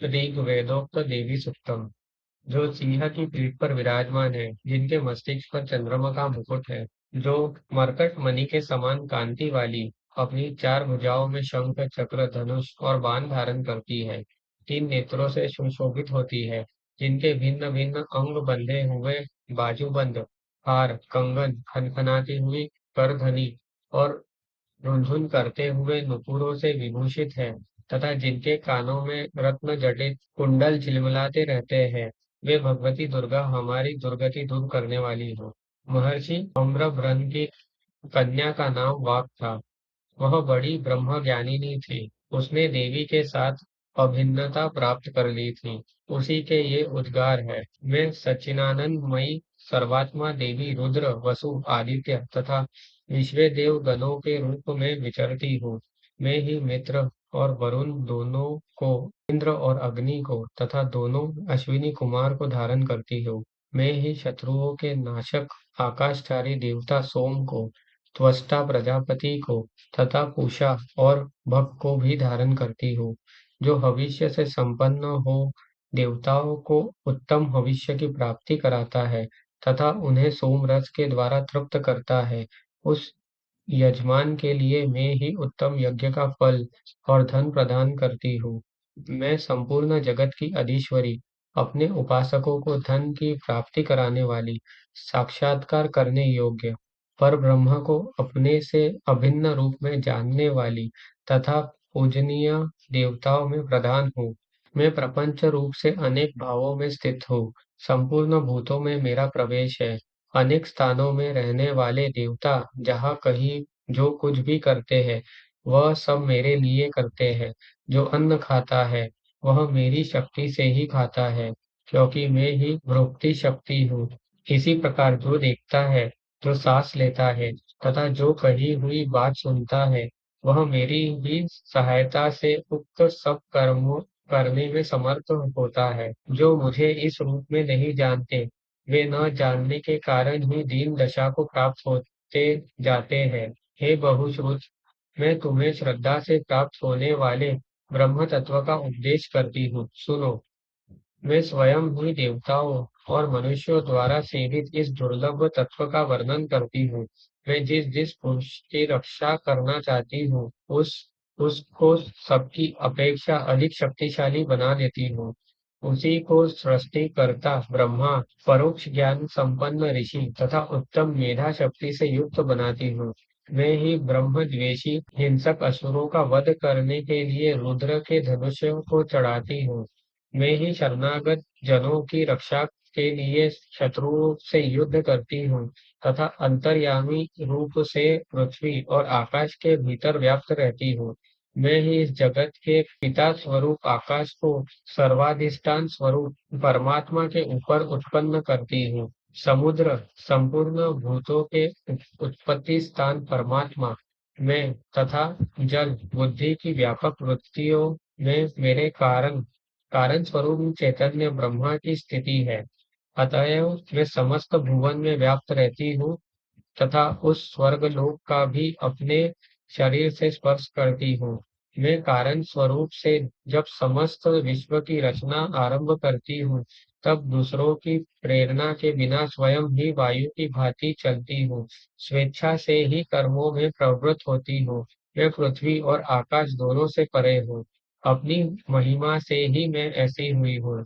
ऋग्वेदोक्त देवी सुक्तम। जो सिंह की पीठ पर विराजमान है, जिनके मस्तिष्क पर चंद्रमा का मुकुट है, जो मरकट मणि के समान कांति वाली अपनी चार भुजाओं में शंख, चक्र, धनुष और बाण धारण करती है, तीन नेत्रों से सुशोभित होती है, जिनके भिन्न भिन्न अंग बंधे हुए बाजूबंद, हार, कंगन, खनखनाती हुई करधनी और रुनझुन करते हुए नुपुरों से विभूषित है, तथा जिनके कानों में रत्न जटित कुंडल झिलमिलाते रहते हैं, वे भगवती दुर्गा हमारी दुर्गति दूर करने वाली हो। महर्षि अम्रभ्रन की कन्या का नाम वाक था। वह बड़ी ब्रह्मज्ञानिनी थी। उसने देवी के साथ अभिन्नता प्राप्त कर ली थी। उसी के ये उद्गार है। मैं सच्चिदानंदमयी सर्वात्मा देवी रुद्र, वसु, आदित्य तथा विश्वे देव गणों के रूप में विचरती हूँ। मैं ही मित्र और वरुण दोनों को, इंद्र और अग्नि को तथा दोनों अश्विनी कुमार को धारण करती हूँ। मैं ही शत्रुओं के नाशक आकाशचारी देवता सोम को, त्वष्टा प्रजापति को तथा पूषा और भग को भी धारण करती हूँ। जो भविष्य से संपन्न हो, देवताओं को उत्तम भविष्य की प्राप्ति कराता है तथा उन्हें सोमरस के द्वारा तृप्त करता है, उस यजमान के लिए मैं ही उत्तम यज्ञ का फल और धन प्रदान करती हूँ। मैं संपूर्ण जगत की अधीश्वरी, अपने उपासकों को धन की प्राप्ति कराने वाली, साक्षात्कार करने योग्य, पर ब्रह्म को अपने से अभिन्न रूप में जानने वाली तथा पूजनीय देवताओं में प्रधान हूँ। मैं प्रपंच रूप से अनेक भावों में स्थित हूँ। संपूर्ण भूतों में मेरा प्रवेश है। अनेक स्थानों में रहने वाले देवता जहाँ कहीं जो कुछ भी करते हैं, वह सब मेरे लिए करते हैं। जो अन्न खाता है, वह मेरी शक्ति से ही खाता है, क्योंकि मैं ही भोक्ती शक्ति हूँ। इसी प्रकार जो देखता है, जो सांस लेता है तथा जो कही हुई बात सुनता है, वह मेरी ही सहायता से उक्त सब कर्मों करने में समर्थ होता है। जो मुझे इस रूप में नहीं जानते, वे न जानने के कारण ही दीन दशा को प्राप्त होते जाते हैं। हे बहुश्रुत, मैं तुम्हें श्रद्धा से प्राप्त होने वाले ब्रह्म तत्व का उपदेश करती हूँ। सुनो। मैं स्वयं ही देवताओं और मनुष्यों द्वारा सेवित इस दुर्लभ तत्व का वर्णन करती हूँ। मैं जिस जिस पुरुष की रक्षा करना चाहती हूँ, उसको सबकी अपेक्षा अधिक शक्तिशाली बना देती हूँ। उसी को सृष्टिकर्ता ब्रह्मा, परोक्ष ज्ञान संपन्न ऋषि तथा उत्तम मेधा शक्ति से युक्त बनाती हूँ। मैं ही ब्रह्मद्वेषी हिंसक असुरों का वध करने के लिए रुद्र के धनुष को चढ़ाती हूँ। मैं ही शरणागत जनों की रक्षा के लिए शत्रुओं से युद्ध करती हूँ तथा अंतर्यामी रूप से पृथ्वी और आकाश के भीतर व्याप्त रहती हूँ। मैं ही इस जगत के पिता स्वरूप आकाश को सर्वाधिष्ठान स्वरूप परमात्मा के ऊपर उत्पन्न करती हूँ। समुद्र, संपूर्ण भूतों के उत्पत्ति स्थान परमात्मा में तथा जल, बुद्धि की व्यापक वृत्तियों में मेरे कारण स्वरूप चैतन्य ब्रह्मा की स्थिति है। अतएव मैं समस्त भुवन में व्याप्त रहती हूँ तथा उस स्वर्गलोक का भी अपने शरीर से स्पर्श करती हूँ। मैं कारण स्वरूप से जब समस्त विश्व की रचना आरंभ करती हूँ, तब दूसरों की प्रेरणा के बिना स्वयं ही वायु की भांति चलती हूँ। स्वेच्छा से ही कर्मों में प्रवृत्त होती हूँ। मैं पृथ्वी और आकाश दोनों से परे हूँ। अपनी महिमा से ही मैं ऐसी हुई हूँ।